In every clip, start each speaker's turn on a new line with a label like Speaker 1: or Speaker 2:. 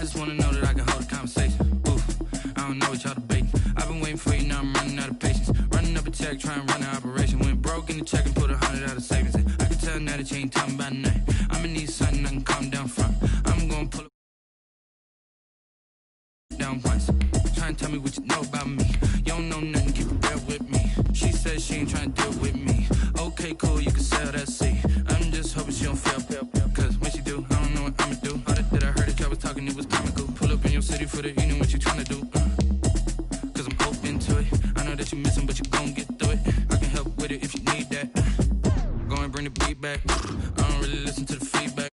Speaker 1: just wanna know that I can hold a conversation. Oof, I don't know what y'all debating. I've been waiting for you, now I'm running out of patience. Running up a check, trying to run an operation. Went broke in the check and put 100 out of savings in. I can tell now that you ain't talking about nothing. I'ma need something I can calm down from. I'm gonna pull it down once. Try and tell me what you know about me. You don't know nothing, keep it real with me. She said she ain't trying to deal with me. Okay, cool, you can sell that seat. I'm just hoping she don't fail. Cause when she do, I don't know what I'ma do. All that I heard that y'all was talking, it was comical. Pull up in your city for the evening, what you trying to do? Cause I'm open to it. I know that you missing, but you gon' get through it. I can help with it if you need that. Go and bring the beat back. I don't really listen to the feedback.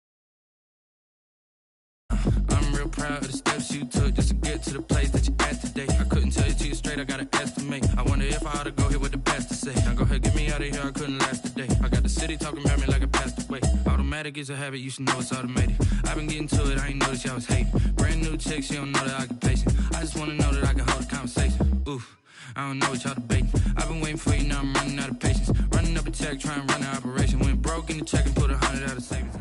Speaker 1: I'm real proud of the steps you took just to get to the place that you're at today. I couldn't tell you to you straight, I gotta estimate. I wonder if I ought to go here with the best to say. Now go ahead, get me out of here, I couldn't last today. I got the city talking about me like I passed away. Automatic is a habit, you should know it's automated. I've been getting to it, I ain't noticed y'all was hating. Brand new chick, she don't know the occupation. I just wanna know that I can hold a conversation. Oof, I don't know what y'all debating. I've been waiting for you, now I'm running out of patience. Running up a check, trying to run an operation. Went broke in the check and put 100 out of savings.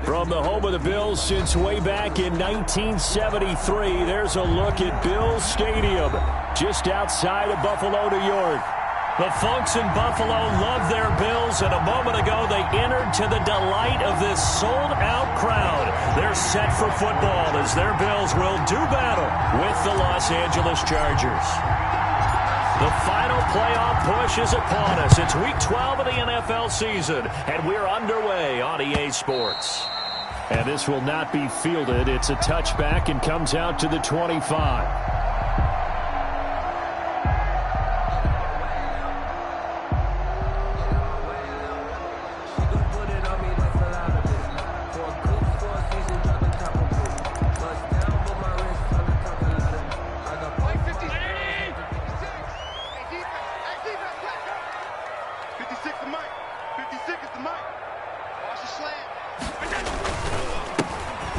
Speaker 2: From the home of the Bills since way back in 1973, there's a look at Bills Stadium, just outside of Buffalo, New York. The folks in Buffalo love their Bills, and a moment ago they entered to the delight of this sold-out crowd. They're set for football as their Bills will do battle with the Los Angeles Chargers. The final playoff push is upon us. It's Week 12 of the NFL season, and we're underway on EA Sports. And this will not be fielded. It's a touchback and comes out to the 25.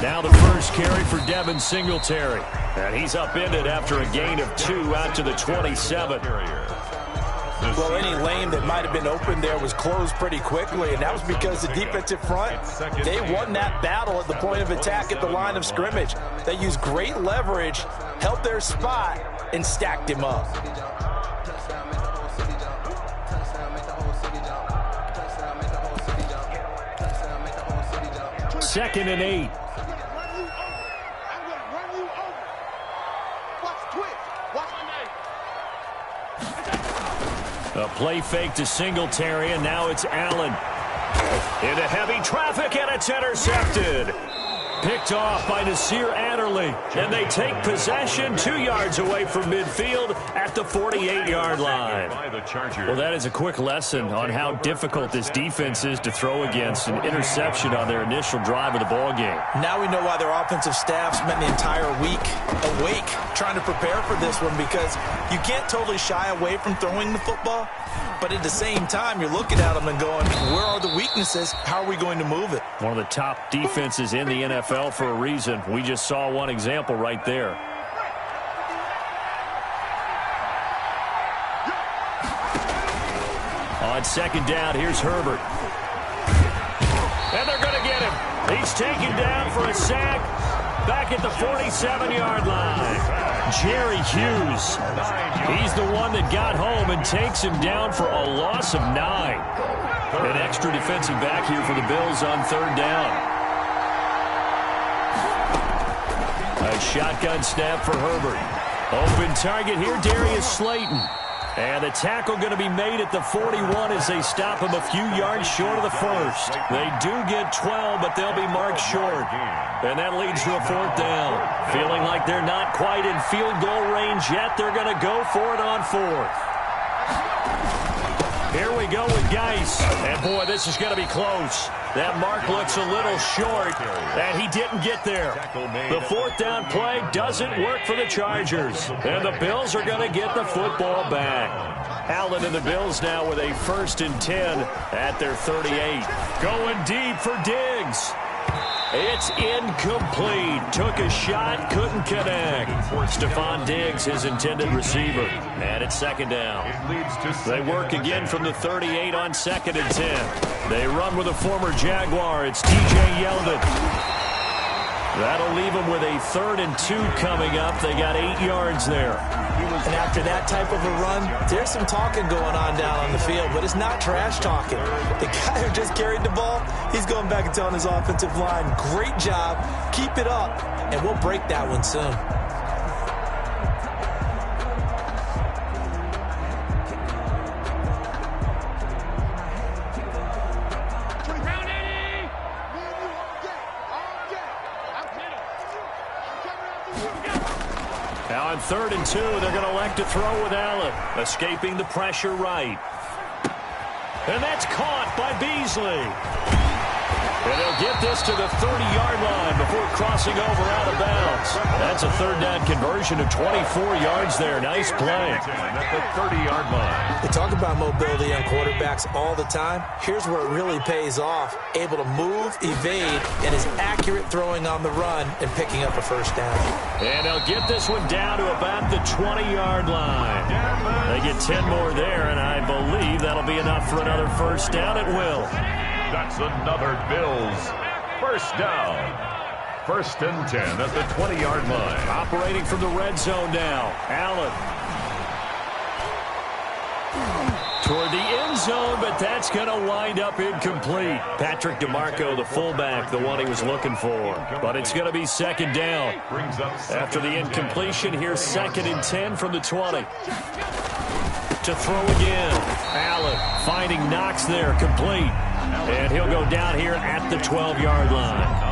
Speaker 2: Now the first carry for Devin Singletary. And he's upended after a gain of 2 out to the 27.
Speaker 3: Well, any lane that might have been open there was closed pretty quickly, and that was because the defensive front, they won that battle at the point of attack at the line of scrimmage. They used great leverage, held their spot, and stacked him up.
Speaker 2: Second and 8. A play fake to Singletary, and now it's Allen. Into heavy traffic, and it's intercepted. Picked off by Nasir Adderley, and they take possession 2 yards away from midfield at the 48-yard line. Well, that is a quick lesson on how difficult this defense is to throw against. An interception on their initial drive of the ballgame.
Speaker 3: Now we know why their offensive staff spent the entire week awake trying to prepare for this one, because you can't totally shy away from throwing the football, but at the same time, you're looking at them and going, where are the weaknesses? How are we going to move it?
Speaker 2: One of the top defenses in the NFL for a reason. We just saw one example right there. On second down, here's Herbert. And they're going to get him. He's taken down for a sack back at the 47-yard line. Jerry Hughes. He's the one that got home and takes him down for a loss of 9. An extra defensive back here for the Bills on third down. A shotgun snap for Herbert. Open target here, Darius Slayton. And the tackle going to be made at the 41 as they stop him a few yards short of the first. They do get 12, but they'll be marked short. And that leads to a fourth down. Feeling like they're not quite in field goal range yet, they're going to go for it on fourth. Here we go with Geis. And, boy, this is going to be close. That mark looks a little short, and he didn't get there. The fourth down play doesn't work for the Chargers, and the Bills are going to get the football back. Allen and the Bills now with a 1st and 10 at their 38. Going deep for Diggs. It's incomplete. Took a shot, couldn't connect. Stephon Diggs, his intended receiver. And it's second down. They work again from the 38 on 2nd and 10. They run with a former Jaguar. It's T.J. Yeldon. That'll leave them with a 3rd and 2 coming up. They got 8 yards there.
Speaker 3: And after that type of a run, there's some talking going on down on the field, but it's not trash talking. The guy who just carried the ball, he's going back and telling his offensive line, great job, keep it up, and we'll break that one soon.
Speaker 2: Now on 3rd and 2, they're going to elect to throw with Allen, escaping the pressure right. And that's caught by Beasley. And they'll get this to the 30-yard line before crossing over out of bounds. That's a 3rd down conversion of 24 yards there. Nice play.
Speaker 4: At the 30-yard line.
Speaker 3: We talk about mobility on quarterbacks all the time. Here's where it really pays off. Able to move, evade, and is accurate throwing on the run and picking up a 1st down.
Speaker 2: And they'll get this one down to about the 20-yard line. They get 10 more there, and I believe that'll be enough for another 1st down. It will.
Speaker 4: That's another Bills 1st down. 1st and 10 at the 20-yard line.
Speaker 2: Operating from the red zone now. Allen. Toward the end zone, but that's going to wind up incomplete. Patrick DeMarco, the fullback, the one he was looking for. But it's going to be 2nd down. After the incompletion, here's 2nd and 10 from the 20. To throw again. Allen finding Knox there, complete. And he'll go down here at the 12-yard line.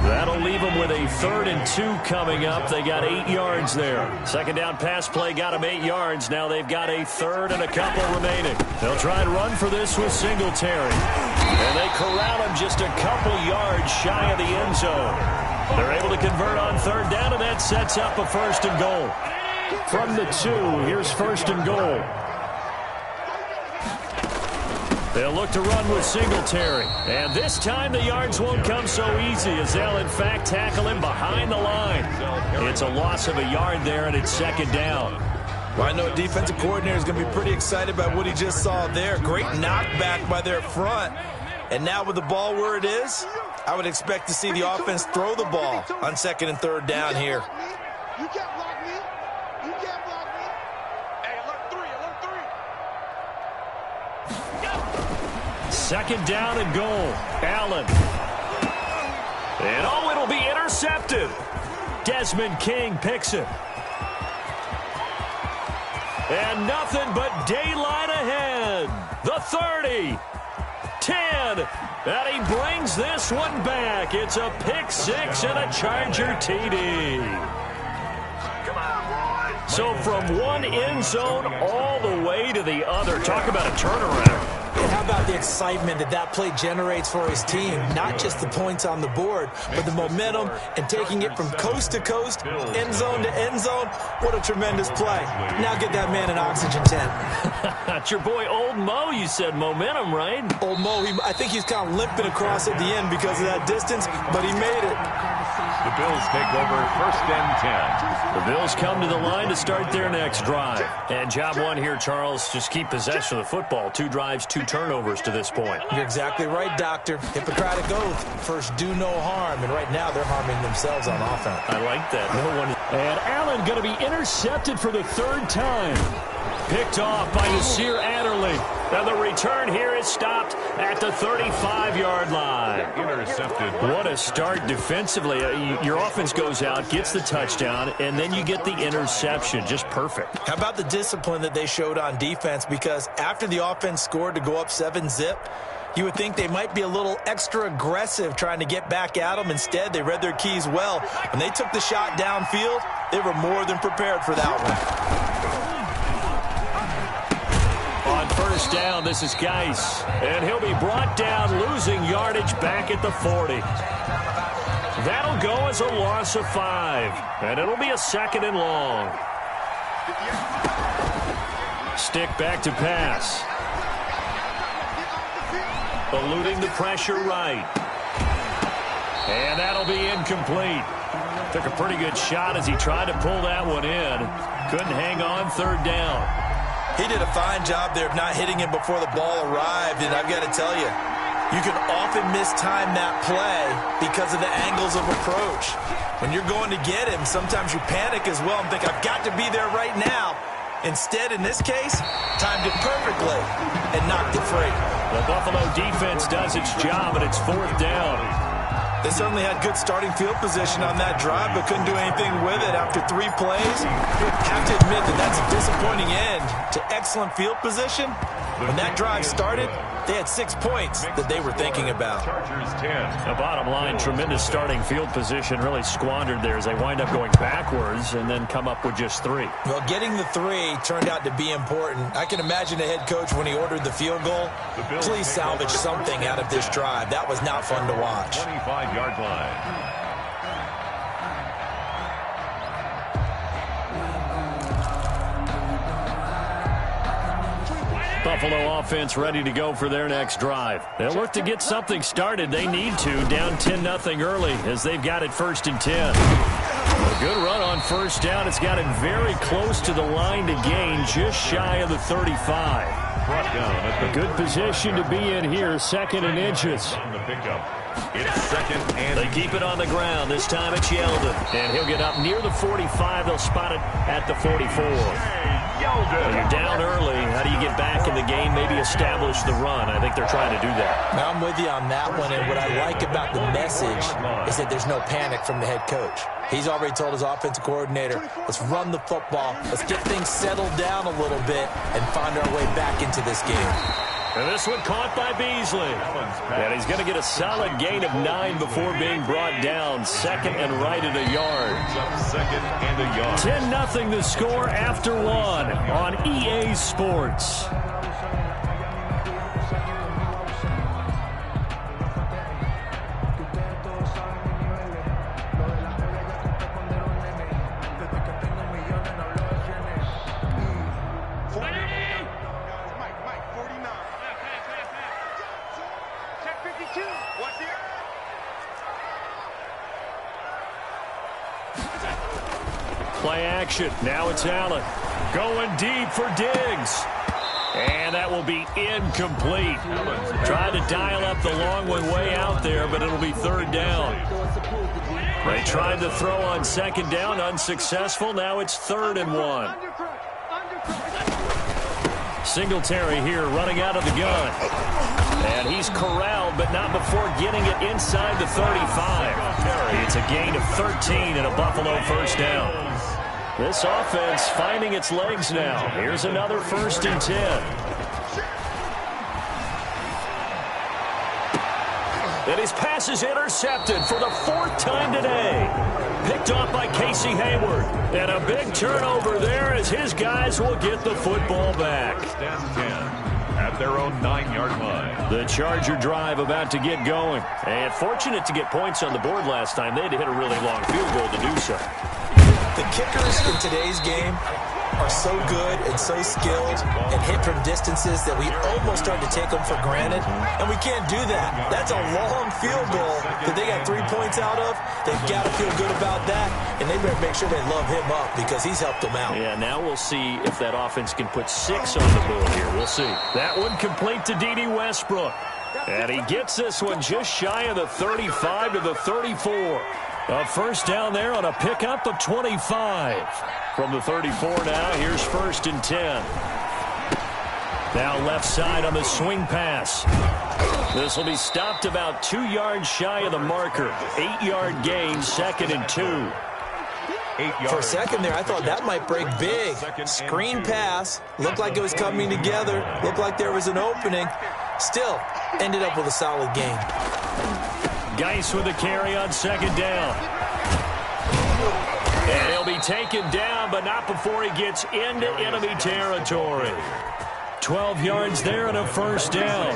Speaker 2: That'll leave them with a 3rd and 2 coming up. They got 8 yards there. 2nd down pass play got them 8 yards. Now they've got a 3rd and a couple remaining. They'll try and run for this with Singletary. And they corral him just a couple yards shy of the end zone. They're able to convert on 3rd down, and that sets up a 1st and goal. From the 2, here's 1st and goal. They'll look to run with Singletary. And this time the yards won't come so easy as they'll, in fact, tackle him behind the line. It's a loss of a yard there, and it's 2nd down.
Speaker 3: Well, I know a defensive coordinator is going to be pretty excited about what he just saw there. Great knockback by their front. And now with the ball where it is, I would expect to see the offense throw the ball on 2nd and 3rd down here.
Speaker 5: You can't block me. You can't block me. Hey, alert 3, alert 3.
Speaker 2: 2nd down and goal. Allen. And oh, it'll be intercepted. Desmond King picks it. And nothing but daylight ahead. The 30. 10. And he brings this one back. It's a pick 6 and a Charger TD. So from one end zone all the way to the other. Talk about a turnaround.
Speaker 3: And how about the excitement that that play generates for his team? Not just the points on the board, but the momentum and taking it from coast to coast, end zone to end zone. What a tremendous play. Now get that man an oxygen tent.
Speaker 2: That's your boy Old Mo. You said momentum, right?
Speaker 3: Old Mo, I think he's kind of limping across at the end because of that distance, but he made it.
Speaker 4: The Bills take over 1st and 10.
Speaker 2: The Bills come to the line to start their next drive. And job one here, Charles, just keep possession of the football. 2 drives, 2 turnovers to this point.
Speaker 3: You're exactly right, Doctor. Hippocratic oath. First, do no harm. And right now, they're harming themselves on offense.
Speaker 2: I like that. No one. And Allen going to be intercepted for the 3rd time. Picked off by Nasir Adderley. And the return here is stopped at the 35-yard line.
Speaker 4: Intercepted.
Speaker 2: What a start defensively. Your offense goes out, gets the touchdown, and then you get the interception. Just perfect.
Speaker 3: How about the discipline that they showed on defense? Because after the offense scored to go up 7-zip, you would think they might be a little extra aggressive trying to get back at them. Instead, they read their keys well. When they took the shot downfield, they were more than prepared for that one.
Speaker 2: On 1st down, this is Geis. And he'll be brought down, losing yardage back at the 40. That'll go as a loss of 5. And it'll be a 2nd and long. Stick back to pass. Eluding the pressure right. And that'll be incomplete. Took a pretty good shot as he tried to pull that one in. Couldn't hang on 3rd down.
Speaker 3: He did a fine job there of not hitting him before the ball arrived, and I've got to tell you, You can often mistime that play because of the angles of approach. When you're going to get him, sometimes you panic as well and think, I've got to be there right now. Instead, in this case, timed it perfectly and knocked it free.
Speaker 2: The Buffalo defense does its job, and it's 4th down.
Speaker 3: They certainly had good starting field position on that drive, but couldn't do anything with it after 3 plays. Have to admit that that's a disappointing end to excellent field position. When that drive started, they had 6 points that they were thinking about.
Speaker 4: Chargers 10.
Speaker 2: The bottom line, tremendous starting field position, really squandered there as they wind up going backwards and then come up with just 3.
Speaker 3: Well, getting the 3 turned out to be important. I can imagine the head coach when he ordered the field goal. Please salvage something out of this drive. That was not fun to watch.
Speaker 4: 25-yard line.
Speaker 2: Buffalo offense ready to go for their next drive. They'll look to get something started. They need to, down 10-0 early as they've got it 1st and 10. A good run on 1st down. It's got it very close to the line to gain, just shy of the 35. A good position to be in here, 2nd and inches.
Speaker 4: On the pickup. It's 2nd and
Speaker 2: they keep it on the ground. This time it's Yeldon. And he'll get up near the 45. They'll spot it at the 44. Well, you're down early. How do you get back in the game? Maybe establish the run. I think they're trying to do that.
Speaker 3: Now I'm with you on that one, and what I like about the message is that there's no panic from the head coach. He's already told his offensive coordinator, let's run the football, let's get things settled down a little bit and find our way back into this game.
Speaker 2: And this one caught by Beasley. And he's going to get a solid gain of 9 before being brought down. 2nd and right at a yard.
Speaker 4: 2nd and a yard.
Speaker 2: 10-0 the score after 1 on EA Sports. Play action. Now it's Allen. Going deep for Diggs. And that will be incomplete. Tried to dial up the long one way out there, but it'll be 3rd down. They tried to throw on 2nd down, unsuccessful. Now it's 3rd and 1. Singletary here running out of the gun. And he's corralled, but not before getting it inside the 35. It's a gain of 13 and a Buffalo 1st down. This offense finding its legs now. Here's another 1st and 10. And his pass is intercepted for the 4th time today. Picked off by Casey Hayward. And a big turnover there as his guys will get the football back.
Speaker 4: Stand 10 at their own 9-yard line.
Speaker 2: The Charger drive about to get going. And fortunate to get points on the board last time. They had to hit a really long field goal to do so.
Speaker 3: The kickers in today's game are so good and so skilled and hit from distances that we almost start to take them for granted, and we can't do that. That's a long field goal that they got 3 points out of. They've got to feel good about that, and they better make sure they love him up because he's helped them out.
Speaker 2: Yeah, now we'll see if that offense can put 6 on the board here. We'll see. That one complete to D.D. Westbrook, and he gets this one just shy of the 35 to the 34. A 1st down there on a pickup of 25. From the 34 now, here's 1st and 10. Now left side on the swing pass. This will be stopped about 2 yards shy of the marker. 8-yard gain, 2nd and 2.
Speaker 3: For a second there, I thought that might break big. Screen pass. Looked like it was coming together. Looked like there was an opening. Still, ended up with a solid gain.
Speaker 2: Geis with a carry on 2nd down. And he'll be taken down, but not before he gets into enemy territory. 12 yards there and a 1st down.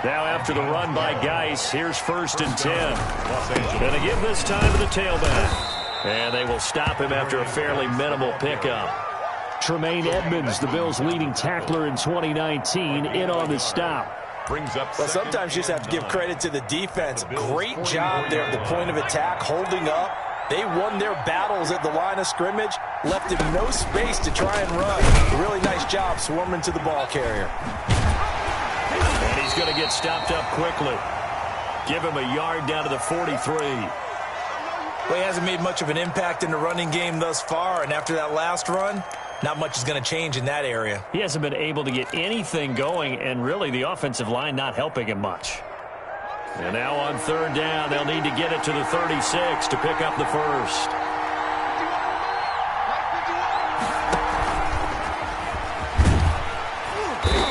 Speaker 2: Now after the run by Geis, here's 1st and 10. And again this time to the tailback. And they will stop him after a fairly minimal pickup. Tremaine Edmonds, the Bills' leading tackler in 2019, in on the stop.
Speaker 3: Well, sometimes you just have to give credit to the defense. Great job there at the point of attack, holding up. They won their battles at the line of scrimmage, left him no space to try and run. Really nice job swarming to the ball carrier.
Speaker 2: And he's going to get stopped up quickly. Give him a yard down to the 43.
Speaker 3: Well, he hasn't made much of an impact in the running game thus far, and after that last run, not much is going to change in that area.
Speaker 2: He hasn't been able to get anything going, and really the offensive line not helping him much. And now on third down, they'll need to get it to the 36 to pick up the first.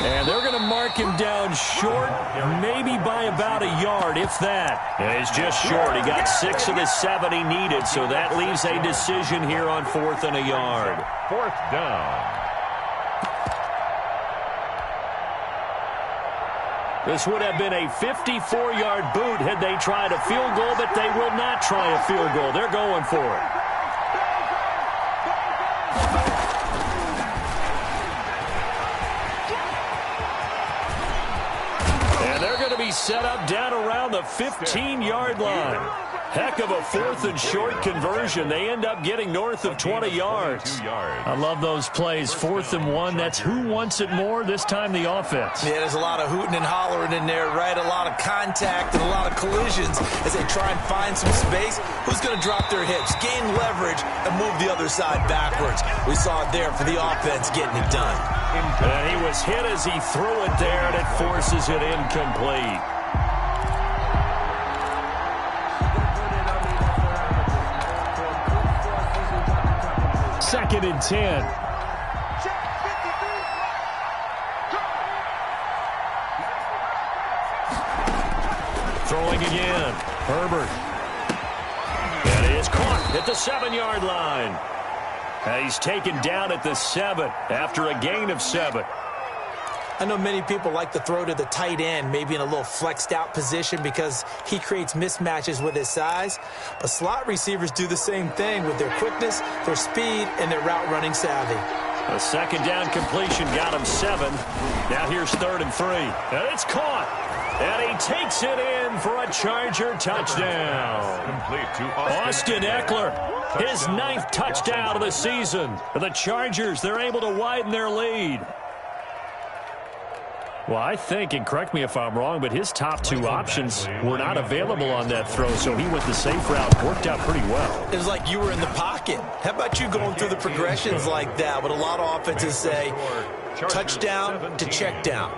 Speaker 2: And they're going to mark him down short, maybe by about a yard, if that. And he's just short. He got 6 of the 7 he needed, so that leaves a decision here on 4th and a yard.
Speaker 4: 4th down.
Speaker 2: This would have been a 54-yard boot had they tried a field goal, but they will not try a field goal. They're going for it. Set up down around the 15-yard line. Heck of a 4th and short conversion. They end up getting north of 20 yards. I love those plays. 4th and 1. That's who wants it more. This time the offense.
Speaker 3: Yeah, there's a lot of hooting and hollering in there, right? A lot of contact and a lot of collisions as they try and find some space. Who's going to drop their hips, gain leverage, and move the other side backwards? We saw it there for the offense getting it done.
Speaker 2: And he was hit as he threw it there, and it forces it incomplete. Second and 10. Throwing again. Herbert. And it is caught at the 7-yard line. And he's taken down at the 7 after a gain of 7.
Speaker 3: I know many people like to throw to the tight end, maybe in a little flexed out position because he creates mismatches with his size. But slot receivers do the same thing with their quickness, their speed, and their route running savvy.
Speaker 2: A second down completion got him 7. Now here's 3rd and 3. And it's caught. And he takes it in for a Charger touchdown.
Speaker 4: Complete to
Speaker 2: Austin Eckler, his 9th touchdown of the season. For the Chargers, they're able to widen their lead. Well, I think, and correct me if I'm wrong, but his top 2 options were not available on that throw, so he went the safe route. Worked out pretty well.
Speaker 3: It was like you were in the pocket. How about you going through the progressions like that? What a lot of offenses say, touchdown to check down.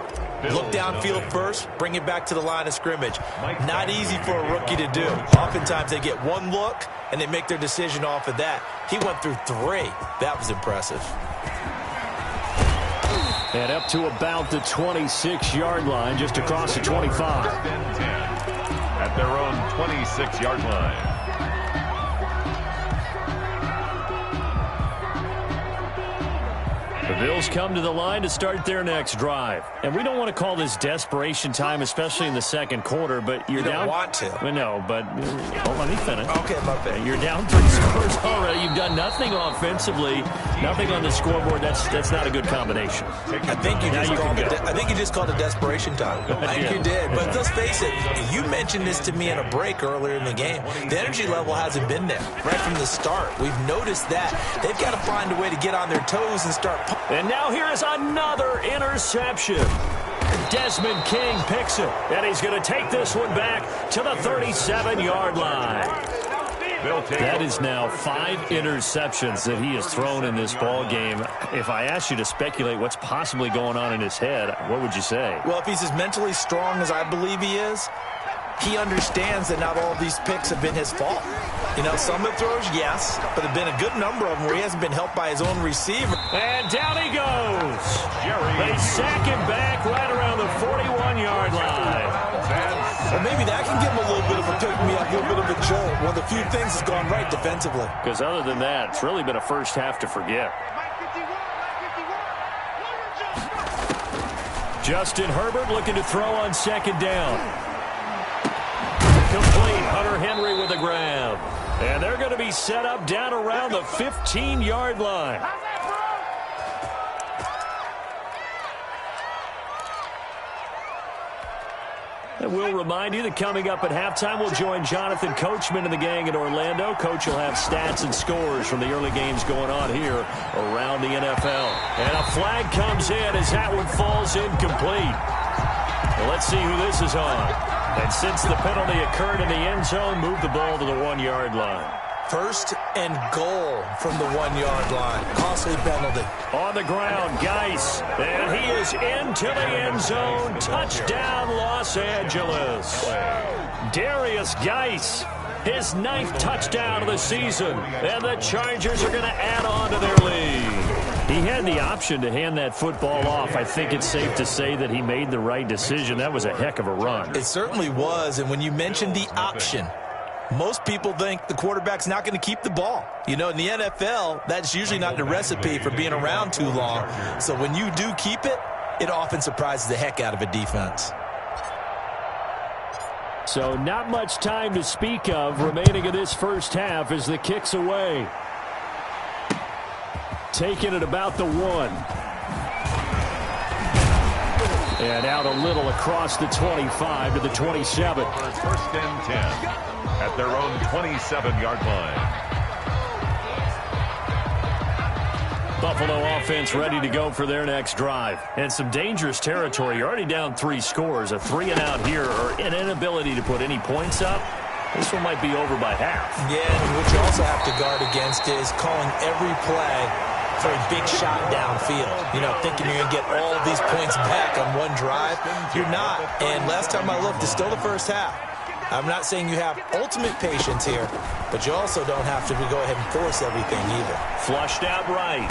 Speaker 3: Look downfield first, bring it back to the line of scrimmage. Not easy for a rookie to do. Oftentimes they get one look, and they make their decision off of that. He went through 3. That was impressive.
Speaker 2: And up to about the 26-yard line, just across the 25.
Speaker 4: At their own 26-yard line.
Speaker 2: The Bills come to the line to start their next drive. And we don't want to call this desperation time, especially in the second quarter, but you're down.
Speaker 3: You don't want to.
Speaker 2: Well, no, but let me finish.
Speaker 3: Okay, my bad.
Speaker 2: You're down 3 scores already. You've done nothing offensively, nothing on the scoreboard. That's not a good combination.
Speaker 3: I think you just called it desperation time. I think you did. But let's face it, you mentioned this to me in a break earlier in the game. The energy level hasn't been there right from the start. We've noticed that. They've got to find a way to get on their toes and start.
Speaker 2: And now here is another interception. Desmond King picks it, and he's going to take this one back to the 37-yard line. That is now 5 interceptions that he has thrown in this ball game. If I asked you to speculate what's possibly going on in his head, what would you say?
Speaker 3: Well, if he's as mentally strong as I believe he is, he understands that not all of these picks have been his fault. You know, some of the throws, yes, but there have been a good number of them where he hasn't been helped by his own receiver.
Speaker 2: And down he goes. They sack him back right around the 41-yard line.
Speaker 3: Well, maybe that can give him a little bit of a pick-me-up, a little bit of a jolt. One of the few things that's gone right defensively.
Speaker 2: Because other than that, it's really been a first half to forget. Justin Herbert looking to throw on second down. Complete. Hunter Henry with a grab. And they're going to be set up down around the 15-yard line. And we'll remind you that coming up at halftime, we'll join Jonathan Coachman and the gang in Orlando. Coach will have stats and scores from the early games going on here around the NFL. And a flag comes in as that one falls incomplete. Well, let's see who this is on. And since the penalty occurred in the end zone, move the ball to the 1-yard line.
Speaker 3: First and goal from the 1-yard line. Costly penalty.
Speaker 2: On the ground, Geis. And he is into the end zone. Touchdown, Los Angeles. Darius Geis. His 9th touchdown of the season. And the Chargers are going to add on to their lead. He had the option to hand that football off. I think it's safe to say that he made the right decision. That was a heck of a run.
Speaker 3: It certainly was. And when you mentioned the option, most people think the quarterback's not going to keep the ball. You know, in the NFL, that's usually not the recipe for being around too long. So when you do keep it, it often surprises the heck out of a defense.
Speaker 2: So not much time to speak of remaining in this first half as the kick's away. Taking it about the 1. And out a little across the 25 to the 27.
Speaker 4: First and 10 at their own 27-yard line.
Speaker 2: Buffalo offense ready to go for their next drive. And some dangerous territory. You're already down 3 scores. A 3-and-out here or an inability to put any points up. This one might be over by half.
Speaker 3: Yeah, and what you also have to guard against is calling every play for a big shot downfield. You know, thinking you're going to get all of these points back on one drive. You're not. And last time I looked, it's still the first half. I'm not saying you have ultimate patience here, but you also don't have to go ahead and force everything either.
Speaker 2: Flushed out right.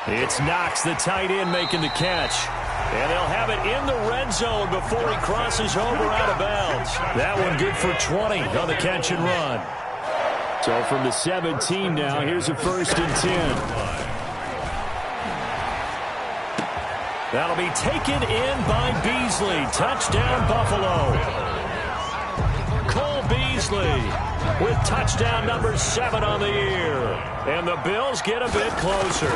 Speaker 2: It's Knox, the tight end, making the catch. And they'll have it in the red zone before he crosses over out of bounds. That one good for 20 on the catch and run. So from the 17 now, here's a first and 10. That'll be taken in by Beasley. Touchdown, Buffalo. Cole Beasley with touchdown number 7 on the year. And the Bills get a bit closer.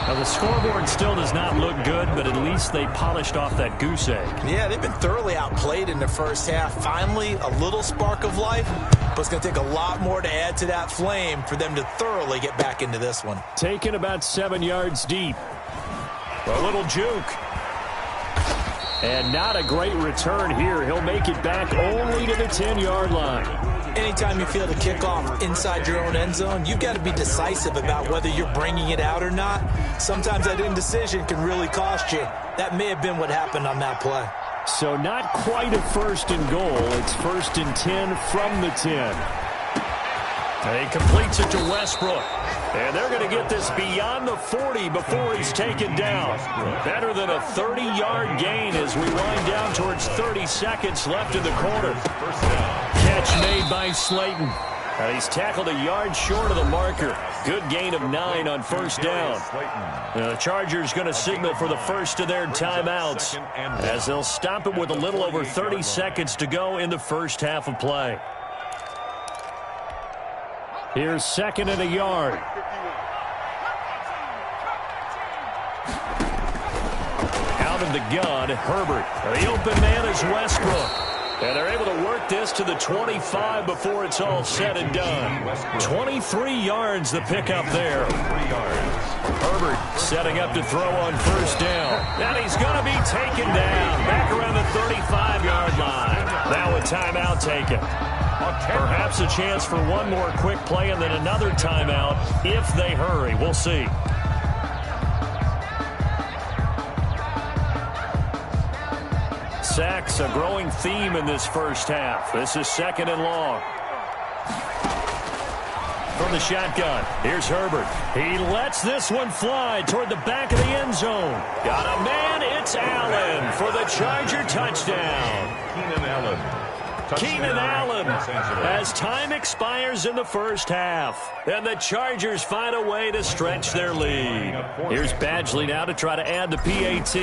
Speaker 2: Now, the scoreboard still does not look good, but at least they polished off that goose egg.
Speaker 3: Yeah, they've been thoroughly outplayed in the first half. Finally, a little spark of life, but it's going to take a lot more to add to that flame for them to thoroughly get back into this one.
Speaker 2: Taken about 7 yards deep. A little juke. And not a great return here. He'll make it back only to the 10-yard line.
Speaker 3: Anytime you feel the kickoff inside your own end zone, you've got to be decisive about whether you're bringing it out or not. Sometimes that indecision can really cost you. That may have been what happened on that play.
Speaker 2: So not quite a first and goal. It's first and 10 from the 10. And he completes it to Westbrook. And they're going to get this beyond the 40 before he's taken down. Better than a 30-yard gain as we wind down towards 30 seconds left in the quarter. Catch made by Slayton. And he's tackled a yard short of the marker. Good gain of 9 on first down. Now the Chargers going to signal for the first of their timeouts as they'll stop it with a little over 30 seconds to go in the first half of play. Here's 2nd and a yard. Out of the gun, Herbert. The open man is Westbrook. And they're able to work this to the 25 before it's all said and done. 23 yards the pickup there. Herbert setting up to throw on first down. And he's going to be taken down. Back around the 35-yard line. Now a timeout taken. Perhaps a chance for one more quick play and then another timeout if they hurry. We'll see. Sacks, a growing theme in this first half. This is 2nd and long. From the shotgun, here's Herbert. He lets this one fly toward the back of the end zone. Got a man, it's Allen for the Charger touchdown. Keenan Allen as time expires in the first half. And the Chargers find a way to stretch their lead. Here's Badgley now to try to add the PAT.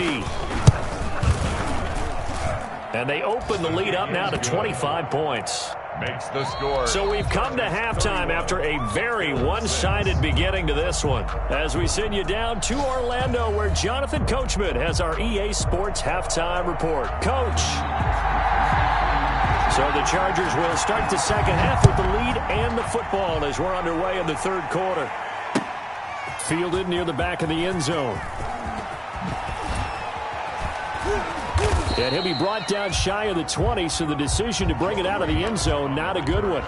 Speaker 2: And they open the lead up now to 25 points.
Speaker 4: Makes the score.
Speaker 2: So we've come to halftime after a very one-sided beginning to this one. As we send you down to Orlando where Jonathan Coachman has our EA Sports halftime report. Coach. So the Chargers will start the second half with the lead and the football as we're underway in the third quarter. Fielded near the back of the end zone. And he'll be brought down shy of the 20, so the decision to bring it out of the end zone, not a good one.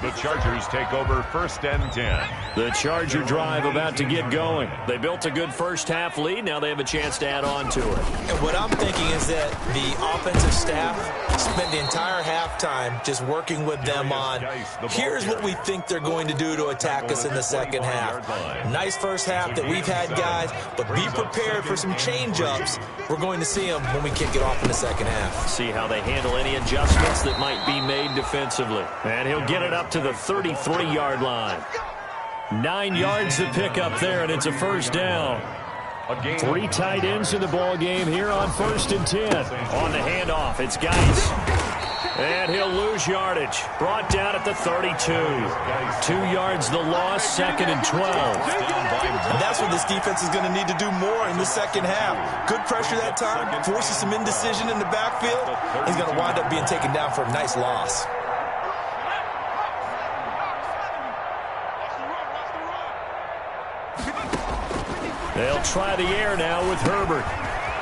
Speaker 4: The Chargers take over 1st and 10.
Speaker 2: The Charger drive about to get going. They built a good first-half lead. Now they have a chance to add on to it.
Speaker 3: And what I'm thinking is that the offensive staff spent the entire halftime just working with them on, here's what we think they're going to do to attack us in the second half. Nice first half that we've had, guys, but be prepared for some change-ups. We're going to see them when we kick it off in the second half.
Speaker 2: See how they handle any adjustments that might be made defensively. And he'll get it up to the 33-yard line. 9 yards to pick up there, and it's a first down. 3 tight ends in the ball game here on 1st and 10. On the handoff, it's Geis. And he'll lose yardage. Brought down at the 32. 2 yards the loss, 2nd and 12.
Speaker 3: And that's what this defense is going to need to do more in the second half. Good pressure that time, forces some indecision in the backfield. He's going to wind up being taken down for a nice loss.
Speaker 2: They'll try the air now with Herbert.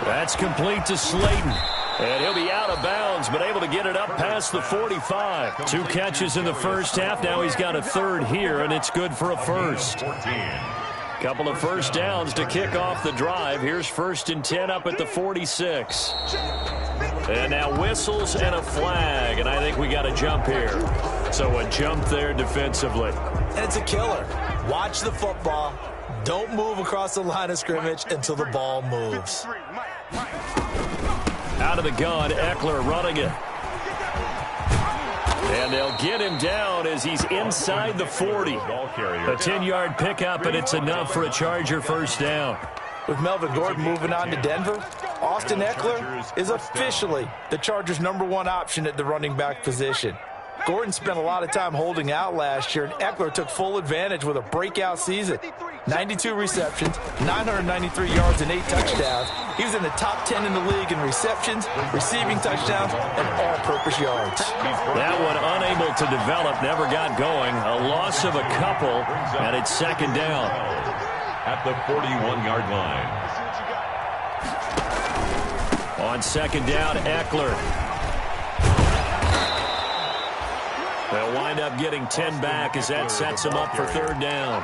Speaker 2: That's complete to Slayton. And he'll be out of bounds, but able to get it up past the 45. 2 catches in the first half. Now he's got a 3rd here, and it's good for a first. Couple of first downs to kick off the drive. Here's 1st and 10 up at the 46. And now whistles and a flag, and I think we got a jump here. So a jump there defensively.
Speaker 3: And it's a killer. Watch the football. Don't move across the line of scrimmage until the ball moves.
Speaker 2: Out of the gun, Eckler running it. And they'll get him down as he's inside the 40. A 10-yard pickup, and it's enough for a Charger first down.
Speaker 3: With Melvin Gordon moving on to Denver, Austin Eckler is officially the Chargers' #1 option at the running back position. Gordon spent a lot of time holding out last year, and Eckler took full advantage with a breakout season. 92 receptions, 993 yards, and 8 touchdowns. He was in the top 10 in the league in receptions, receiving touchdowns, and all-purpose yards.
Speaker 2: That one unable to develop, never got going. A loss of a couple, and it's 2nd down.
Speaker 4: At the 41-yard line.
Speaker 2: On 2nd down, Eckler. They'll wind up getting 10 back as that sets them up for 3rd down.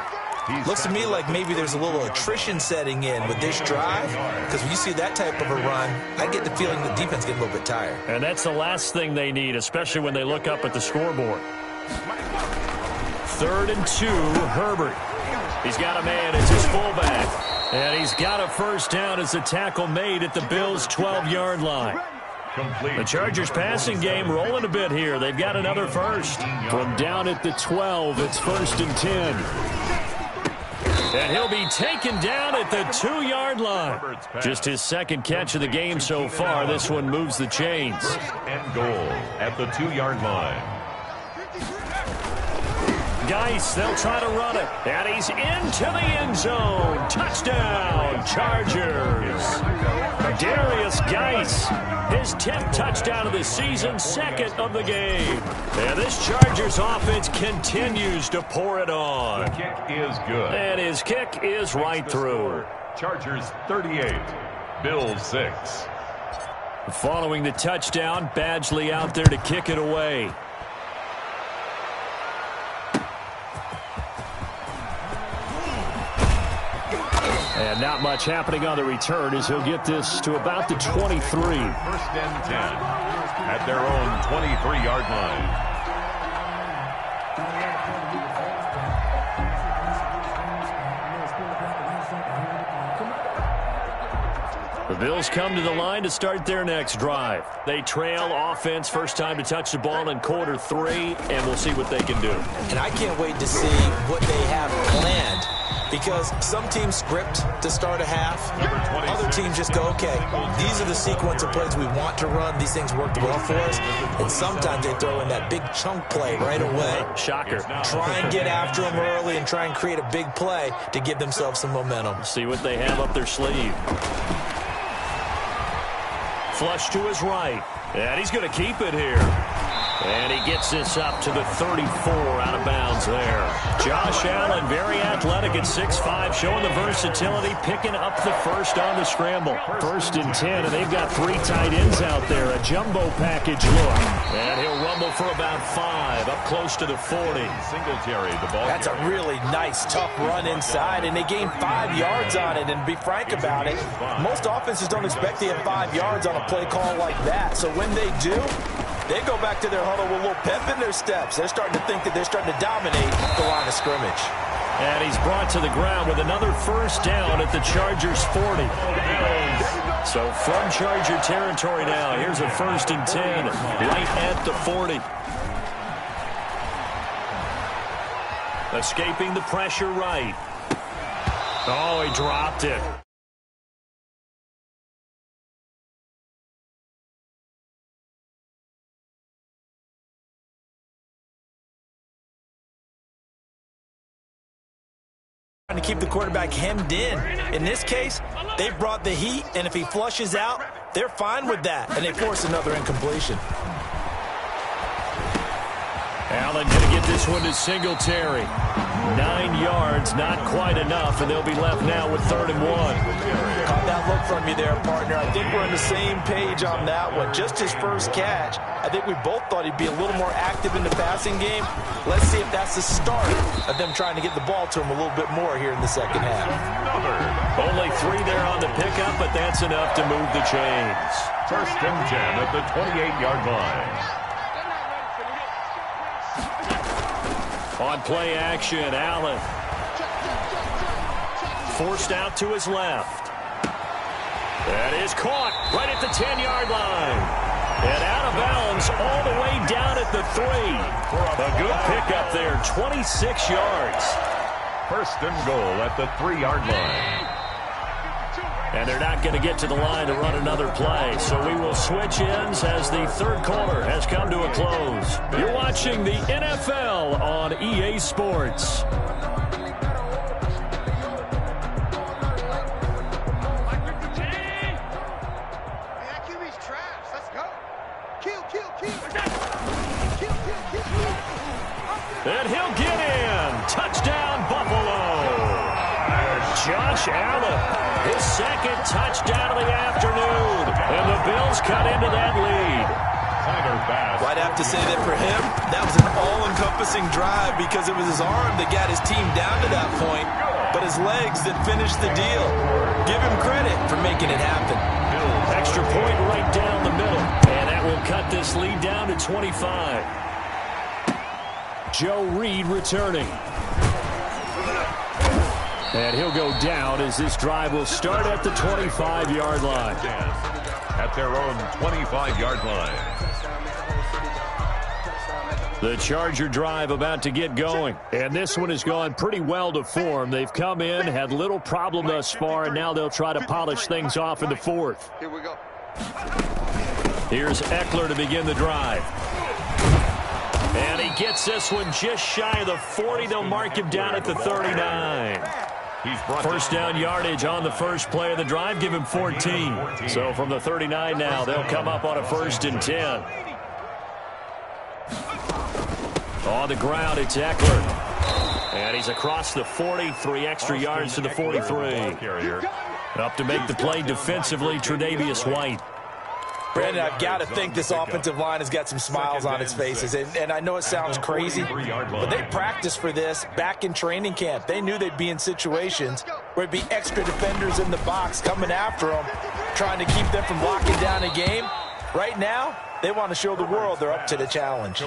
Speaker 3: Looks to me like maybe there's a little attrition setting in with this drive, because when you see that type of a run, I get the feeling the defense gets a little bit tired.
Speaker 2: And that's the last thing they need, especially when they look up at the scoreboard. 3rd and 2, Herbert. He's got a man, it's his fullback. And he's got a first down as the tackle made at the Bills' 12-yard line. The Chargers passing game rolling a bit here. They've got another first. From down at the 12, it's 1st and 10. And he'll be taken down at the 2-yard line. Just his 2nd catch of the game so far. This one moves the chains.
Speaker 4: And goal at the 2-yard line.
Speaker 2: Geis, they'll try to run it. And he's into the end zone. Touchdown, Chargers. Darius Geis, his 10th touchdown of the season, 2nd of the game. And this Chargers offense continues to pour it on.
Speaker 4: The kick is good.
Speaker 2: And his kick is right through.
Speaker 4: Chargers 38, Bills 6.
Speaker 2: Following the touchdown, Badgley out there to kick it away. And not much happening on the return as he'll get this to about the 23.
Speaker 4: 1st and 10 at their own 23-yard line.
Speaker 2: The Bills come to the line to start their next drive. They trail offense, first time to touch the ball in quarter 3, and we'll see what they can do.
Speaker 3: And I can't wait to see what they have planned, because some teams script to start a half. Other teams just go, okay, these are the sequence of plays we want to run. These things worked well for us. And sometimes they throw in that big chunk play right away.
Speaker 2: Shocker.
Speaker 3: Try and get after them early and try and create a big play to give themselves some momentum.
Speaker 2: See what they have up their sleeve. Flush to his right. And he's going to keep it here. And he gets this up to the 34 out of bounds there. Josh Allen, very athletic at 6'5", showing the versatility, picking up the first on the scramble. 1st and 10, and they've got 3 tight ends out there. A jumbo package look. And he'll rumble for about 5, up close to the 40.
Speaker 4: Singletary, the ball.
Speaker 3: That's a really nice, tough run inside, and they gained 5 yards on it. And to be frank about it, most offenses don't expect to have 5 yards on a play call like that. So when they do, they go back to their huddle with a little pep in their steps. They're starting to think that they're starting to dominate the line of scrimmage.
Speaker 2: And he's brought to the ground with another first down at the Chargers' 40. So from Charger territory now, here's a 1st and 10 right at the 40. Escaping the pressure right. Oh, he dropped it.
Speaker 3: Trying to keep the quarterback hemmed in. In this case, they brought the heat, and if he flushes out, they're fine with that, and they force another incompletion.
Speaker 2: Allen going to get this one to Singletary. 9 yards, not quite enough, and they'll be left now with 3rd and 1.
Speaker 3: Caught that look from you there, partner. I think we're on the same page on that one. Just his first catch. I think we both thought he'd be a little more active in the passing game. Let's see if that's the start of them trying to get the ball to him a little bit more here in the second half.
Speaker 2: Only 3 there on the pickup, but that's enough to move the chains.
Speaker 4: 1st and 10 at the 28-yard line.
Speaker 2: On play action, Allen. Forced out to his left. That is caught right at the 10-yard line. And out of bounds all the way down at the 3. A good pickup there, 26 yards.
Speaker 4: 1st and goal at the 3-yard line.
Speaker 2: And they're not going to get to the line to run another play. So we will switch ends as the 3rd quarter has come to a close. You're watching the NFL on EA Sports. And he'll get in. Touchdown, Buffalo. Josh Allen. His 2nd touchdown of the afternoon. And the Bills cut into that lead.
Speaker 3: Well, I'd have to say that for him, that was an all-encompassing drive because it was his arm that got his team down to that point, but his legs that finished the deal. Give him credit for making it happen.
Speaker 2: Extra point right down the middle. And that will cut this lead down to 25. Joe Reed returning. And he'll go down as this drive will start at the 25-yard line.
Speaker 4: At their own 25-yard line.
Speaker 2: The Charger drive about to get going. And this one has gone pretty well to form. They've come in, had little problem thus far, and now they'll try to polish things off in the 4th.
Speaker 5: Here we go.
Speaker 2: Here's Eckler to begin the drive. And he gets this one just shy of the 40. They'll mark him down at the 39. First down yardage on the first play of the drive. Give him 14. So from the 39 now, they'll come up on a 1st and 10. On the ground, it's Eckler. And he's across the 40. 3 extra yards to the 43. Up to make the play defensively, Tre'Davious White.
Speaker 3: Brandon, I've got to think this offensive line has got some smiles on its faces. And I know it sounds crazy, but they practiced for this back in training camp. They knew they'd be in situations where it'd be extra defenders in the box coming after them, trying to keep them from locking down a game. Right now, they want to show the world they're up to the challenge.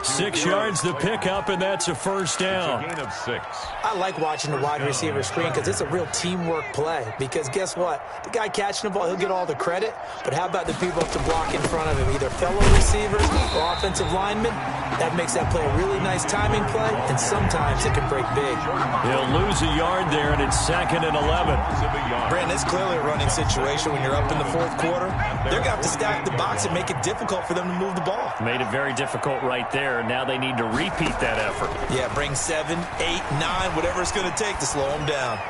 Speaker 2: 6 yards the pickup, and that's a first down.
Speaker 4: Gain of 6.
Speaker 6: I like watching the wide receiver screen because it's a real teamwork play. Because guess what? The guy catching the ball, he'll get all the credit. But how about the people up to block in front of him, either fellow receivers or offensive linemen? That makes that play a really nice timing play, and sometimes it can break big.
Speaker 2: He'll lose a yard there, and it's 2nd and 11.
Speaker 3: Brandon, it's clearly a running situation when you're up in the 4th quarter. They're going to have to stack the box and make it difficult for them to move the ball.
Speaker 2: Made it very difficult right there, and now they need to repeat that effort.
Speaker 3: Yeah, bring 7, 8, 9, whatever it's going to take to slow them down.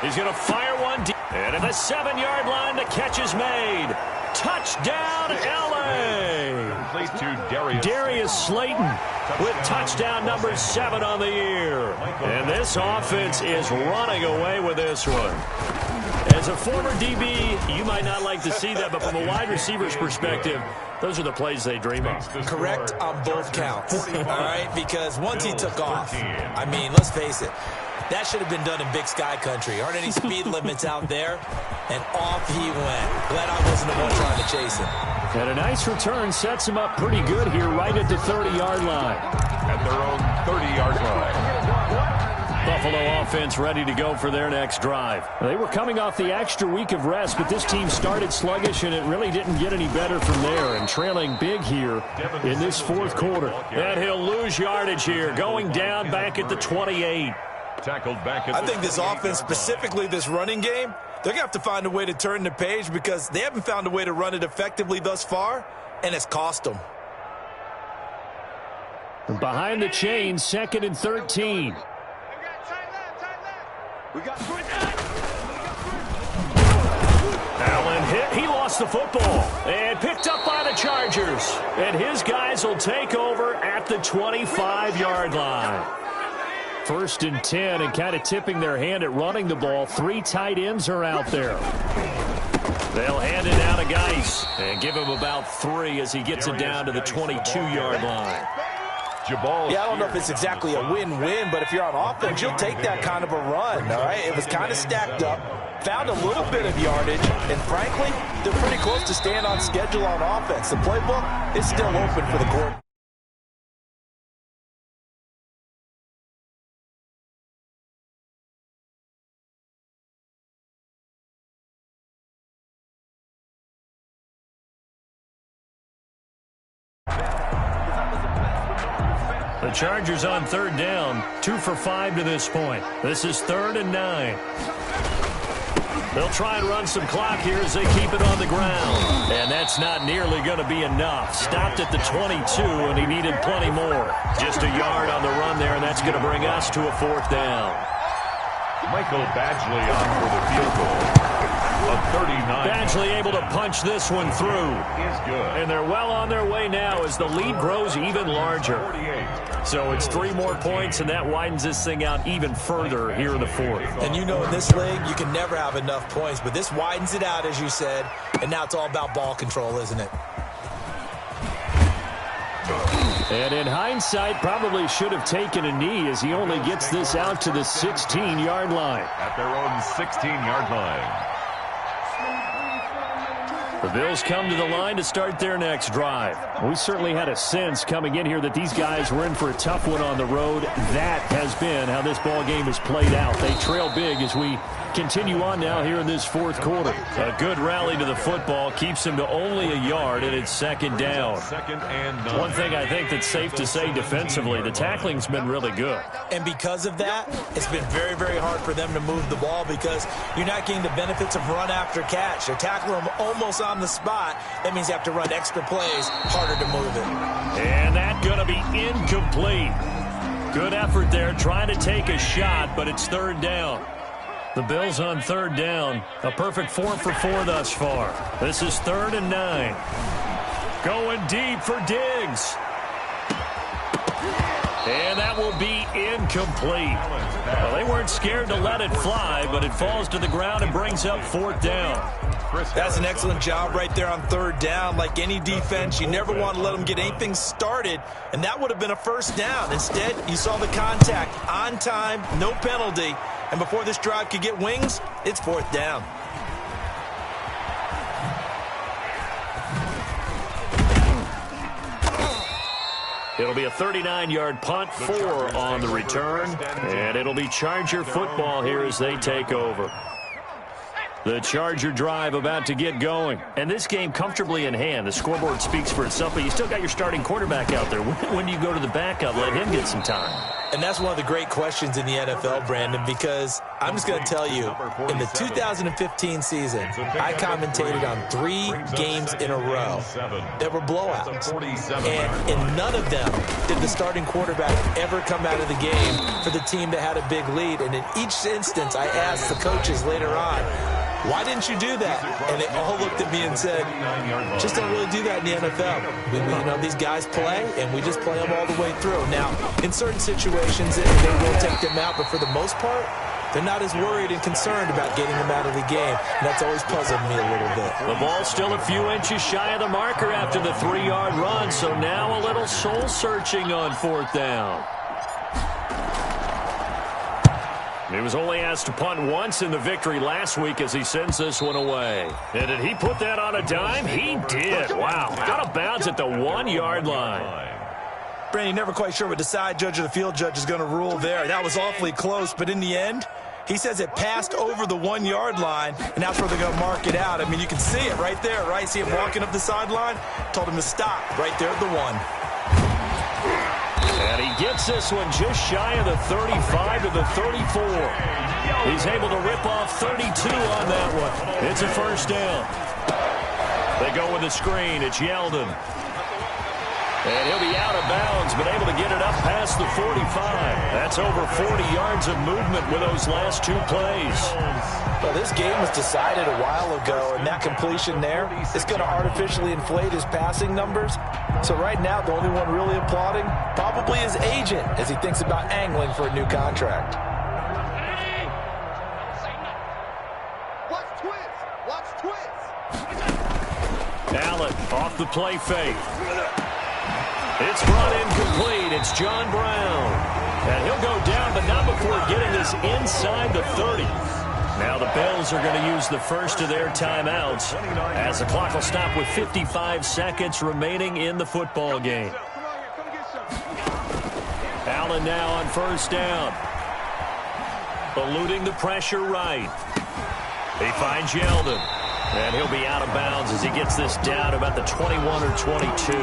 Speaker 2: He's going to fire one deep. And at the 7-yard line, the catch is made. Touchdown, L.A.
Speaker 4: Complete to
Speaker 2: Darius Slayton with touchdown number 7 on the year. And this offense is running away with this one. As a former DB, you might not like to see that, but from a wide receiver's perspective, those are the plays they dream of.
Speaker 6: Correct on both counts, all right? Because once he took off, I mean, let's face it, that should have been done in Big Sky country. Aren't any speed limits out there? And off he went. Glad I wasn't the one trying to chase him.
Speaker 2: And a nice return sets him up pretty good here right at the 30-yard line.
Speaker 4: At their own 30-yard line.
Speaker 2: Buffalo offense ready to go for their next drive. They were coming off the extra week of rest, but this team started sluggish, and it really didn't get any better from there. And trailing big here in this fourth quarter. And he'll lose yardage here, going down back at the 28.
Speaker 4: Tackled back at
Speaker 6: I think this offense, specifically this running game, they're going to have to find a way to turn the page because they haven't found a way to run it effectively thus far, and it's cost them.
Speaker 2: Behind the chain, 2nd and 13. Allen hit. He lost the football and picked up by the Chargers. And his guys will take over at the 25-yard line. 1st and 10, and kind of tipping their hand at running the ball. 3 tight ends are out there. They'll hand it down to Geis and give him about 3 as he gets it down to the 22-yard line.
Speaker 3: Yeah, I don't know if it's exactly a win-win, but if you're on offense, you'll take that kind of a run, all right? It was kind of stacked up, found a little bit of yardage, and frankly, they're pretty close to staying on schedule on offense. The playbook is still open for the quarterback.
Speaker 2: The Chargers on 3rd down, 2 for 5 to this point. This is 3rd and 9. They'll try and run some clock here as they keep it on the ground. And that's not nearly going to be enough. Stopped at the 22, and he needed plenty more. Just a yard on the run there, and that's going to bring us to a 4th down.
Speaker 4: Michael Badgley on for the field goal. A 39.
Speaker 2: Badgley able to punch this one through.
Speaker 4: Is good.
Speaker 2: And they're well on their way now as the lead grows even larger.
Speaker 4: 48.
Speaker 2: So it's 3 more points, and that widens this thing out even further here in the 4th.
Speaker 6: And you know in this league, you can never have enough points, but this widens it out, as you said, and now it's all about ball control, isn't it?
Speaker 2: And in hindsight, probably should have taken a knee as he only gets this out to the 16-yard line.
Speaker 4: At their own 16-yard line.
Speaker 2: The Bills come to the line to start their next drive. We certainly had a sense coming in here that these guys were in for a tough one on the road. That has been how this ball game has played out. They trail big as we continue on now here in this 4th quarter. A good rally to the football keeps them to only a yard, and it's 2nd down.
Speaker 4: 2nd and 9.
Speaker 2: One thing I think that's safe to say defensively, the tackling's been really good.
Speaker 6: And because of that, it's been very, very hard for them to move the ball because you're not getting the benefits of run after catch. They're tackling them almost on the spot. That means you have to run extra plays, harder to move it.
Speaker 2: And that's going to be incomplete. Good effort there, trying to take a shot, but it's 3rd down. The Bills on 3rd down. A perfect 4 for 4 thus far. This is 3rd and 9. Going deep for Diggs. And that will be incomplete. Well, they weren't scared to let it fly, but it falls to the ground and brings up 4th down.
Speaker 6: That's an excellent job right there on 3rd down. Like any defense, you never want to let them get anything started, and that would have been a 1st down. Instead, you saw the contact on time, no penalty, and before this drive could get wings, it's 4th down.
Speaker 2: It'll be a 39-yard punt, 4 on the return, and it'll be Charger football here as they take over. The Charger drive about to get going. And this game comfortably in hand. The scoreboard speaks for itself, but you still got your starting quarterback out there. When do you go to the backup? Let him get some time.
Speaker 6: And that's one of the great questions in the NFL, Brandon, because I'm just going to tell you, in the 2015 season, I commentated on 3 games in a row that were blowouts. And in none of them did the starting quarterback ever come out of the game for the team that had a big lead. And in each instance, I asked the coaches later on, why didn't you do that? And they all looked at me and said, just don't really do that in the NFL. You know, these guys play, and we just play them all the way through. Now, in certain situations, they will take them out, but for the most part, they're not as worried and concerned about getting them out of the game. And that's always puzzled me a little bit.
Speaker 2: The ball's still a few inches shy of the marker after the 3-yard run, so now a little soul-searching on 4th down. He was only asked to punt once in the victory last week as he sends this one away. And did he put that on a dime? He did. Wow. Got out of bounds at the 1-yard line.
Speaker 3: Brandon, never quite sure what the side judge or the field judge is going to rule there. That was awfully close, but in the end, he says it passed over the 1-yard line, and that's where they're going to mark it out. I mean, you can see it right there, right? See him walking up the sideline? Told him to stop right there at the 1.
Speaker 2: And he gets this one just shy of the 35 to the 34. He's able to rip off 32 on that one. It's a 1st down. They go with the screen. It's Yeldon. And he'll be out of bounds, but able to get it up past the 45. That's over 40 yards of movement with those last 2 plays.
Speaker 3: Well, this game was decided a while ago, and that completion there is going to artificially inflate his passing numbers. So right now, the only one really applauding probably his agent as he thinks about angling for a new contract.
Speaker 5: Watch twist.
Speaker 2: Allen off the play fake. It's brought in complete. It's John Brown. And he'll go down, but not before getting this inside the 30. Now the Bills are going to use the first of their timeouts as the clock will stop with 55 seconds remaining in the football game. Allen now on 1st down. Eluding the pressure right. He finds Yeldon. And he'll be out of bounds as he gets this down about the 21 or 22.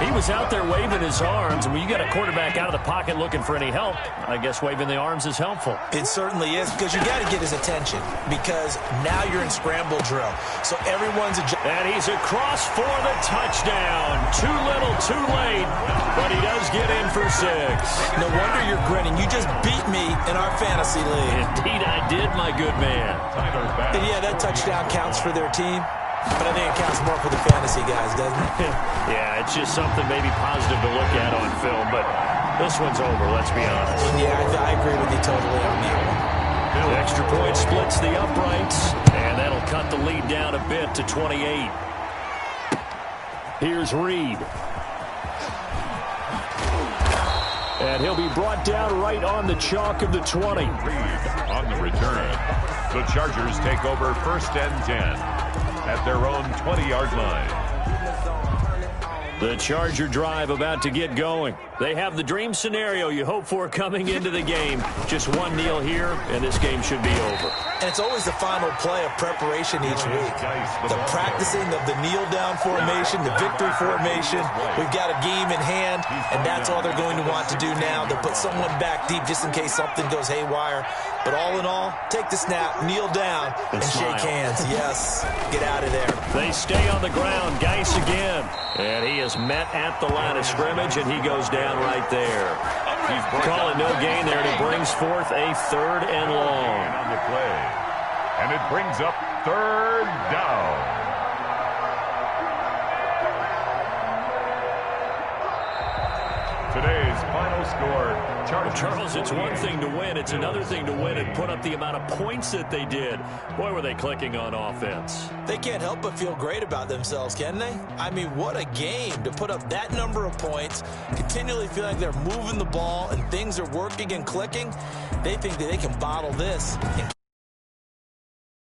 Speaker 2: He was out there waving his arms, and when you got a quarterback out of the pocket looking for any help, I guess waving the arms is helpful.
Speaker 6: It certainly is, because you got to get his attention, because now you're in scramble drill. So everyone's
Speaker 2: and he's across for the touchdown. Too little, too late, but he does get in for 6.
Speaker 6: No wonder you're grinning. You just beat me in our fantasy league.
Speaker 2: Indeed I did, my good man.
Speaker 6: And yeah, that touchdown counts for their team. But I think it counts more for the fantasy guys, doesn't it?
Speaker 2: Yeah, it's just something maybe positive to look at on film, but this one's over, let's be honest.
Speaker 6: Yeah, I agree with you totally on that one.
Speaker 2: The extra point splits the uprights, and that'll cut the lead down a bit to 28. Here's Reed. And he'll be brought down right on the chalk of the 20.
Speaker 4: Reed on the return. The Chargers take over 1st and 10. At their own 20-yard line.
Speaker 2: The Charger drive about to get going. They have the dream scenario you hope for coming into the game. Just one kneel here, and this game should be over.
Speaker 6: And it's always the final play of preparation each week. The practicing of the kneel-down formation, the victory formation. We've got a game in hand, and that's all they're going to want to do now. They'll put someone back deep just in case something goes haywire. But all in all, take the snap, kneel down, and shake hands. Yes, get out of there.
Speaker 2: They stay on the ground. Geis again. And he is met at the line of scrimmage, and he goes down right there. He's calling no gain there, and he brings forth a 3rd and long.
Speaker 4: On the play. And it brings up 3rd down. Today's final score,
Speaker 2: Charles, it's one thing to win. It's another thing to win and put up the amount of points that they did. Boy, were they clicking on offense.
Speaker 6: They can't help but feel great about themselves, can they? I mean, what a game to put up that number of points, continually feel like they're moving the ball and things are working and clicking. They think that they can bottle this and